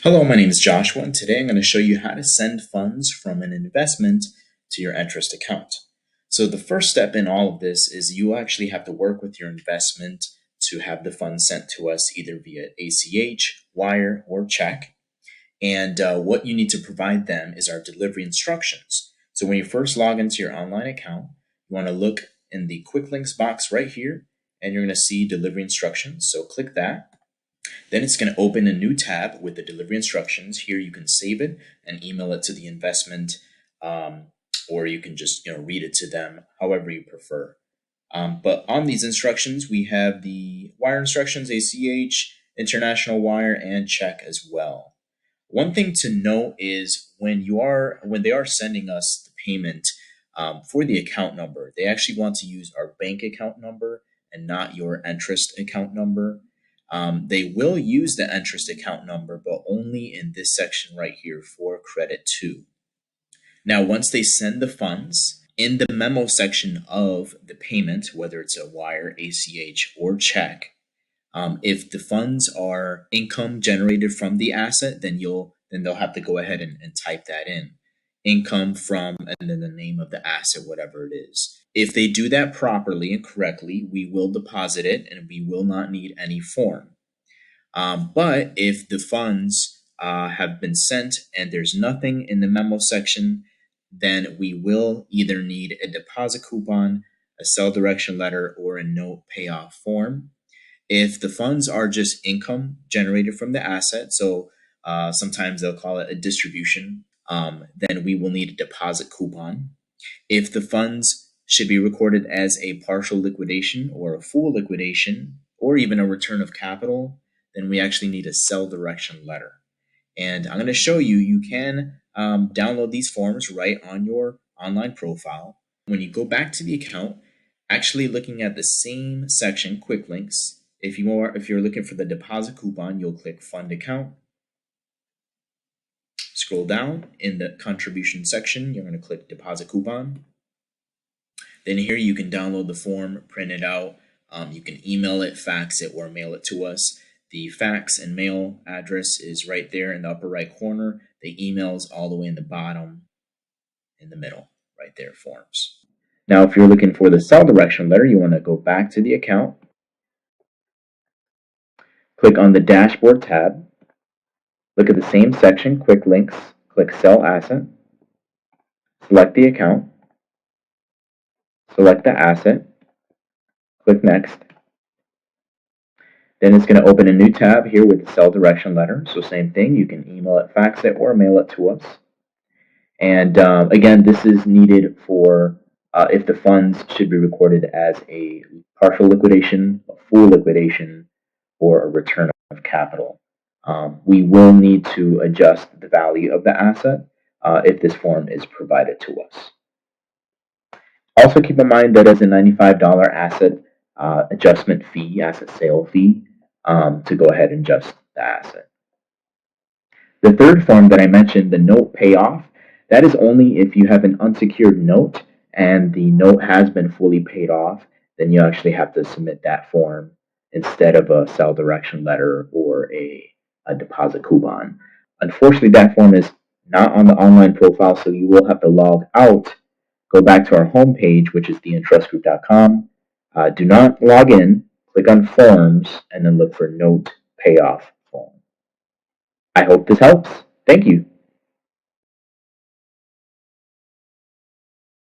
Hello, my name is Joshua, and today I'm going to show you how to send funds from an investment to your Entrust account. So the first step in all of this is you actually have to work with your investment to have the funds sent to us either via ACH, wire, or check. And what you need to provide them is our delivery instructions. So when you first log into your online account, you want to look in the quick links box right here, and you're going to see delivery instructions. So click that. Then it's going to open a new tab with the delivery instructions. Here you can save it and email it to the investment, or you can just read it to them, however you prefer. But on these instructions, we have the wire instructions, ACH, international wire, and check as well. One thing to note is when they are sending us the payment for the account number, they actually want to use our bank account number and not your Entrust account number. They will use the Entrust account number, but only in this section right here for credit to. Now, once they send the funds, in the memo section of the payment, whether it's a wire, ACH, or check, if the funds are income generated from the asset, then they'll have to go ahead and type that in. Income from, and then the name of the asset, whatever it is. If they do that properly and correctly, we will deposit it and we will not need any form. But if the funds have been sent and there's nothing in the memo section, then we will either need a deposit coupon, a sell direction letter, or a note payoff form. If the funds are just income generated from the asset, so sometimes they'll call it a distribution, then we will need a deposit coupon. If the funds should be recorded as a partial liquidation or a full liquidation or even a return of capital, then we actually need a sell direction letter. And I'm going to show you, you can download these forms right on your online profile. When you go back to the account, actually looking at the same section, quick links, if you're looking for the deposit coupon, you'll click fund account. Scroll down in the contribution section, you're going to click deposit coupon. Then here you can download the form, print it out. You can email it, fax it, or mail it to us. The fax and mail address is right there in the upper right corner. The email is all the way in the bottom, in the middle, right there, forms. Now, if you're looking for the sell direction letter, you want to go back to the account. Click on the dashboard tab. Look at the same section, quick links. Click sell asset. Select the account. Select the asset. Click next. Then it's going to open a new tab here with the sell direction letter. So same thing, you can email it, fax it, or mail it to us. And again, this is needed for if the funds should be recorded as a partial liquidation, a full liquidation, or a return of capital. We will need to adjust the value of the asset if this form is provided to us. Also keep in mind that as a $95 asset adjustment fee, asset sale fee, to go ahead and adjust the asset. The third form that I mentioned, the note payoff, that is only if you have an unsecured note and the note has been fully paid off, then you actually have to submit that form instead of a sell direction letter or a deposit coupon. Unfortunately, that form is not on the online profile, so you will have to log out, go back to our home page, which is theentrustgroup.com. Do not log in, click on forms, and then look for note payoff form. I hope this helps. Thank you.